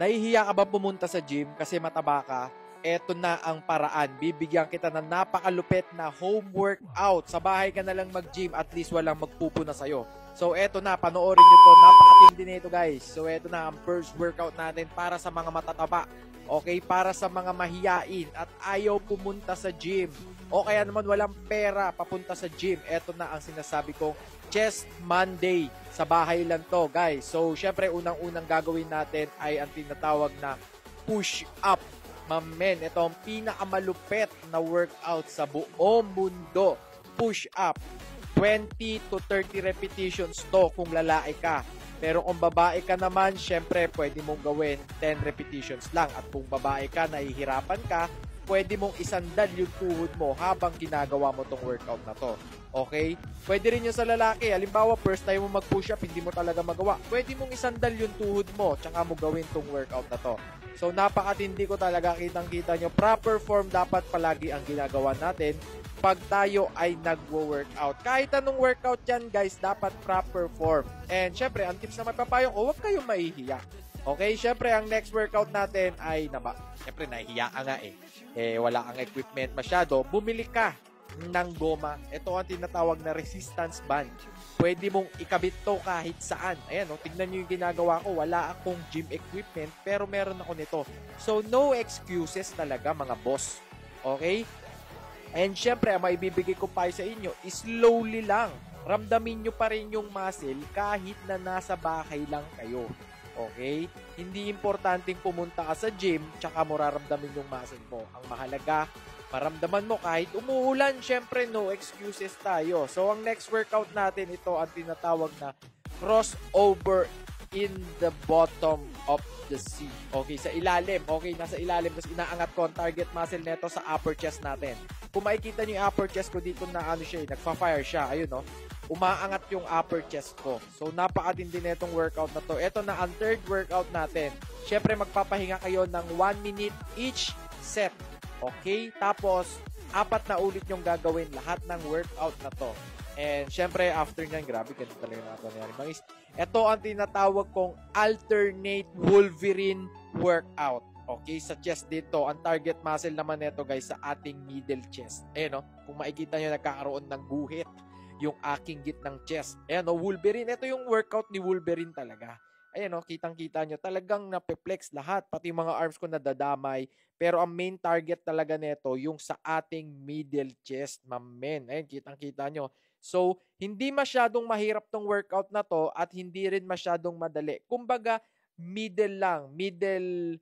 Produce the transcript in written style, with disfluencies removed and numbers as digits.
Nahihiya ka ba pumunta sa gym kasi mataba ka? Eto na ang paraan. Bibigyan kita ng napakalupit na home workout. Sa bahay ka na lang mag-gym, at least walang magpupuna sa'yo. So eto na, panoorin nyo to. Napakatindi nito guys. So eto na ang first workout natin para sa mga matataba. Okay, para sa mga mahiyain at ayaw pumunta sa gym. O kaya naman walang pera papunta sa gym. Eto na ang sinasabi kong Chest Monday. Sa bahay lang to guys. So syempre unang-unang gagawin natin ay ang tinatawag na push up. Mamen, ito ang pinakamalupet na workout sa buong mundo. Push up. 20 to 30 repetitions to kung lalaki ka. Pero kung babae ka naman, syempre pwede mong gawin 10 repetitions lang. At kung babae ka, nahihirapan ka, pwede mong isandal yung tuhod mo habang ginagawa mo tong workout na to. Okay? Pwede rin yun sa lalaki. Halimbawa, first time mo mag-push up, hindi mo talaga magawa. Pwede mong isandal yung tuhod mo, tsaka mo gawin tong workout na to. So, napakatindi ko talaga. Kitang-kita nyo. Proper form dapat palagi ang ginagawa natin pag tayo ay nagwo-workout. Kahit anong workout yan, guys, dapat proper form. And, syempre, ang tips na mapapayo ko, huwag kayong mahihiya. Okay, syempre, ang next workout natin ay, syempre, nahihiya ka nga wala kang equipment masyado, bumili ka ng goma. Ito ang tinatawag na resistance band. Pwede mong ikabit to kahit saan. Ayan, tignan nyo yung ginagawa ko. Wala akong gym equipment, pero meron ako nito. So, no excuses talaga, mga boss. Okay? And syempre, ang maibibigay ko pa sa inyo, slowly lang. Ramdamin nyo pa rin yung muscle kahit na nasa bahay lang kayo. Okay? Hindi importanteng pumunta ka sa gym tsaka mo raramdamin yung muscle mo. Ang mahalaga, maramdaman mo kahit umuulan, syempre no excuses tayo. So, ang next workout natin, ito ang tinatawag na crossover in the bottom of the sea. Okay, sa ilalim. Okay, nasa ilalim. Tapos inaangat ko ang target muscle neto sa upper chest natin. Kung makikita nyo yung upper chest ko dito na nagpa-fire siya. Ayun, umaangat yung upper chest ko. So, napakatindi na itong workout na to. Ito na ang third workout natin. Syempre, magpapahinga kayo ng 1 minute each set. Okay? Tapos, 4 na ulit yung gagawin lahat ng workout na to. And, syempre, after nyan, grabe, ganito talaga na ito nangyari. Ito ang tinatawag kong alternate Wolverine workout. Okay, sa chest dito, ang target muscle naman nito guys sa ating middle chest. Ayan, kung makikita nyo, nagkakaroon ng guhit yung aking gitnang chest. Ayan, Wolverine. Ito yung workout ni Wolverine talaga. Ayan, kitang-kita nyo. Talagang napeplex lahat. Pati yung mga arms ko nadadamay. Pero ang main target talaga nito, yung sa ating middle chest, mamen. Ayan, kitang-kita nyo. So, hindi masyadong mahirap tong workout na to at hindi rin masyadong madali. Kumbaga, middle lang. Middle